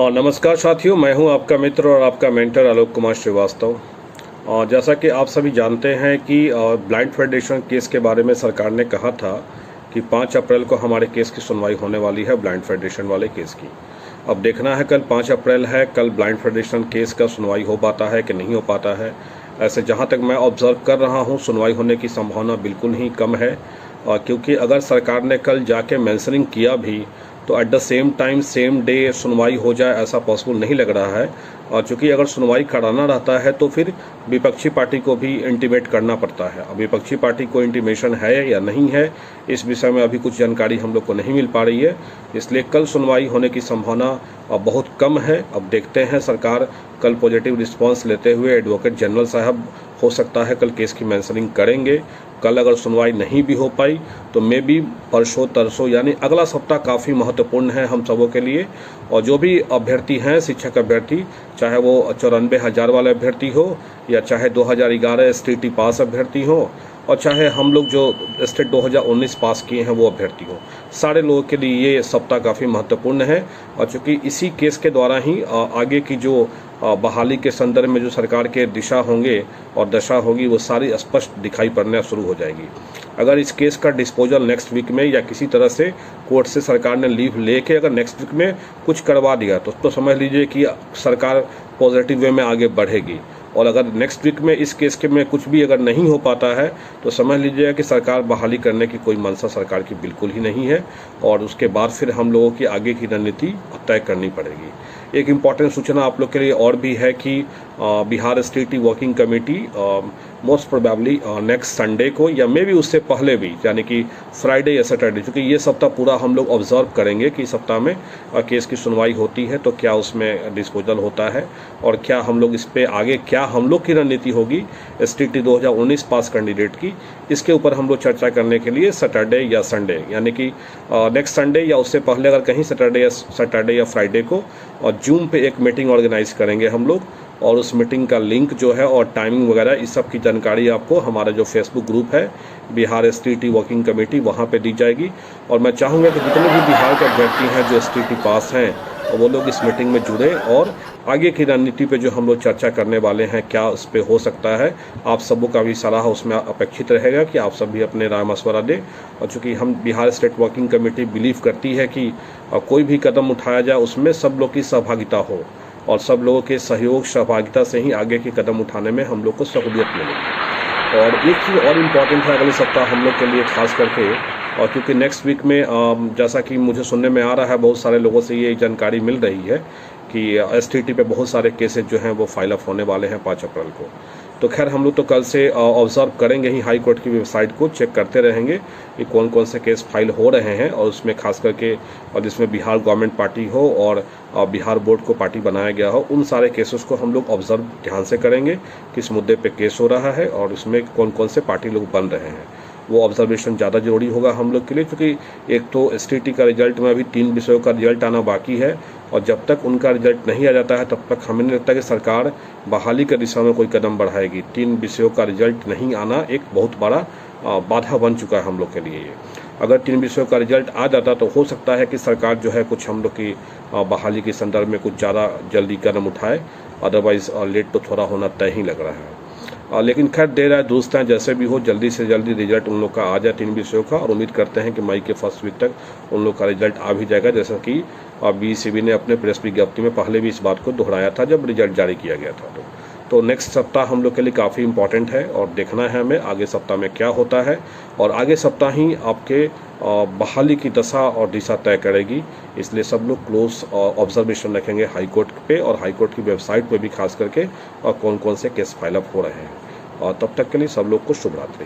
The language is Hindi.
नमस्कार साथियों, मैं हूं आपका मित्र और आपका मेंटर आलोक कुमार श्रीवास्तव। जैसा कि आप सभी जानते हैं कि ब्लाइंड फेडरेशन केस के बारे में सरकार ने कहा था कि 5 अप्रैल को हमारे केस की सुनवाई होने वाली है, ब्लाइंड फेडरेशन वाले केस की। अब देखना है, कल 5 अप्रैल है, कल ब्लाइंड फेडरेशन केस का सुनवाई हो पाता है कि नहीं हो पाता है। ऐसे जहाँ तक मैं ऑब्जर्व कर रहा हूँ, सुनवाई होने की संभावना बिल्कुल ही कम है, क्योंकि अगर सरकार ने कल जाके मेंशनिंग किया भी तो at the same time same day सुनवाई हो जाए, ऐसा पॉसिबल नहीं लग रहा है। और चूंकि अगर सुनवाई कराना रहता है तो फिर विपक्षी पार्टी को भी इंटीमेट करना पड़ता है। अब विपक्षी पार्टी को इंटीमेशन है या नहीं है, इस विषय में अभी कुछ जानकारी हम लोग को नहीं मिल पा रही है, इसलिए कल सुनवाई होने की संभावना बहुत कम है। अब देखते हैं, सरकार कल पॉजिटिव रिस्पांस लेते हुए एडवोकेट जनरल साहब हो सकता है कल केस की मेंशनिंग करेंगे। कल अगर सुनवाई नहीं भी हो पाई तो मे बी परसों तरसों, यानी अगला सप्ताह काफ़ी महत्वपूर्ण है हम सबों के लिए। और जो भी अभ्यर्थी हैं, शिक्षक अभ्यर्थी, चाहे वो 94,000 वाले अभ्यर्थी हो या चाहे 2011 STT पास अभ्यर्थी हो और चाहे हम लोग जो स्टेट 2019 पास किए हैं वो अभ्यर्थी हो, सारे लोगों के लिए ये सप्ताह काफ़ी महत्वपूर्ण है। और चूँकि इसी केस के द्वारा ही आगे की जो बहाली के संदर्भ में जो सरकार के दिशा होंगे और दशा होगी, वो सारी स्पष्ट दिखाई पड़ना शुरू हो जाएगी। अगर इस केस का डिस्पोजल नेक्स्ट वीक में या किसी तरह से कोर्ट से सरकार ने लीव लेके अगर नेक्स्ट वीक में कुछ करवा दिया तो समझ लीजिए कि सरकार पॉजिटिव वे में आगे बढ़ेगी। और अगर नेक्स्ट वीक में इस केस के में कुछ भी अगर नहीं हो पाता है तो समझ लीजिएगा कि सरकार बहाली करने की कोई मंशा सरकार की बिल्कुल ही नहीं है, और उसके बाद फिर हम लोगों की आगे की रणनीति तय करनी पड़ेगी। एक इम्पॉर्टेंट सूचना आप लोग के लिए और भी है कि Bihar STT working committee most probably next Sunday को या मे भी उससे पहले भी, यानी कि फ्राइडे या सैटरडे, क्योंकि ये सप्ताह पूरा हम लोग ऑब्जर्व करेंगे कि सप्ताह में केस की सुनवाई होती है तो क्या उसमें डिस्पोजल होता है और क्या हम लोग इस पे आगे क्या हम लोग की रणनीति होगी STT 2019 पास कैंडिडेट की। इसके ऊपर हम लोग चर्चा करने के लिए सैटरडे या संडे, यानी कि नेक्स्ट संडे या उससे पहले अगर कहीं सैटरडे या फ्राइडे को और जूम पे एक मीटिंग ऑर्गेनाइज करेंगे हम लोग, और उस मीटिंग का लिंक जो है और टाइमिंग वगैरह इस सब की जानकारी आपको हमारा जो फेसबुक ग्रुप है बिहार STT वर्किंग कमेटी, वहाँ पे दी जाएगी। और मैं चाहूँगा कि जितने भी बिहार के अभ्यर्थी हैं जो STT पास हैं वो लोग इस मीटिंग में जुड़े और आगे की रणनीति पे जो हम लोग चर्चा करने वाले हैं क्या उस पर हो सकता है, आप सबों का भी सलाह उसमें अपेक्षित रहेगा कि आप सब भी अपने राय मशवरा दें। और चूँकि हम Bihar state working committee believe करती है कि कोई भी कदम उठाया जाए उसमें सब लोग की सहभागिता हो और सब लोगों के सहयोग सहभागिता से ही आगे के कदम उठाने में हम लोग को सहूलियत मिलेगी। और एक चीज़ और इम्पॉर्टेंट है अगले सप्ताह हम लोग के लिए खास करके, और क्योंकि नेक्स्ट वीक में जैसा कि मुझे सुनने में आ रहा है, बहुत सारे लोगों से ये जानकारी मिल रही है कि STT पे बहुत सारे केसेस जो हैं वो फाइल अप होने वाले हैं 5 अप्रैल को। तो खैर हम लोग तो कल से ऑब्जर्व करेंगे ही, हाई कोर्ट की वेबसाइट को चेक करते रहेंगे कि कौन कौन से केस फाइल हो रहे हैं, और उसमें खास करके और जिसमें बिहार गवर्नमेंट पार्टी हो और बिहार बोर्ड को पार्टी बनाया गया हो, उन सारे केसेस को हम लोग ऑब्जर्व ध्यान से करेंगे किस मुद्दे पे केस हो रहा है और इसमें कौन कौन से पार्टी लोग बन रहे हैं। वो ऑब्जर्वेशन ज़्यादा जरूरी होगा हम लोग के लिए, क्योंकि एक तो STT का रिजल्ट में अभी 3 विषयों का रिजल्ट आना बाकी है, और जब तक उनका रिजल्ट नहीं आ जाता है तब तक हमें नहीं लगता कि सरकार बहाली की दिशा में कोई कदम बढ़ाएगी। 3 विषयों का रिजल्ट नहीं आना एक बहुत बड़ा बाधा बन चुका है हम लोग के लिए। ये अगर 3 विषयों का रिजल्ट आ जाता तो हो सकता है कि सरकार जो है कुछ हम लोग की बहाली के संदर्भ में कुछ ज़्यादा जल्दी कदम उठाए, अदरवाइज लेट तो थोड़ा होना तय ही लग रहा है। लेकिन खैर देर है दुरुस्त है, जैसे भी हो जल्दी से जल्दी रिजल्ट उन लोग का आ जाए 3 विषयों का, और उम्मीद करते हैं कि मई के फर्स्ट वीक तक उन लोग का रिजल्ट आ भी जाएगा, जैसा कि BECB ने अपने प्रेस विज्ञप्ति में पहले भी इस बात को दोहराया था जब रिजल्ट जारी किया गया था। तो नेक्स्ट सप्ताह हम लोग के लिए काफ़ी इंपॉर्टेंट है और देखना है हमें आगे सप्ताह में क्या होता है, और आगे सप्ताह ही आपके बहाली की दशा और दिशा तय करेगी। इसलिए सब लोग क्लोज ऑब्जर्वेशन रखेंगे हाई कोर्ट पे और हाई कोर्ट की वेबसाइट पे भी खास करके, और कौन कौन से केस फाइल अप हो रहे हैं। और तब तक के लिए सब लोग को शुभ रात्रि।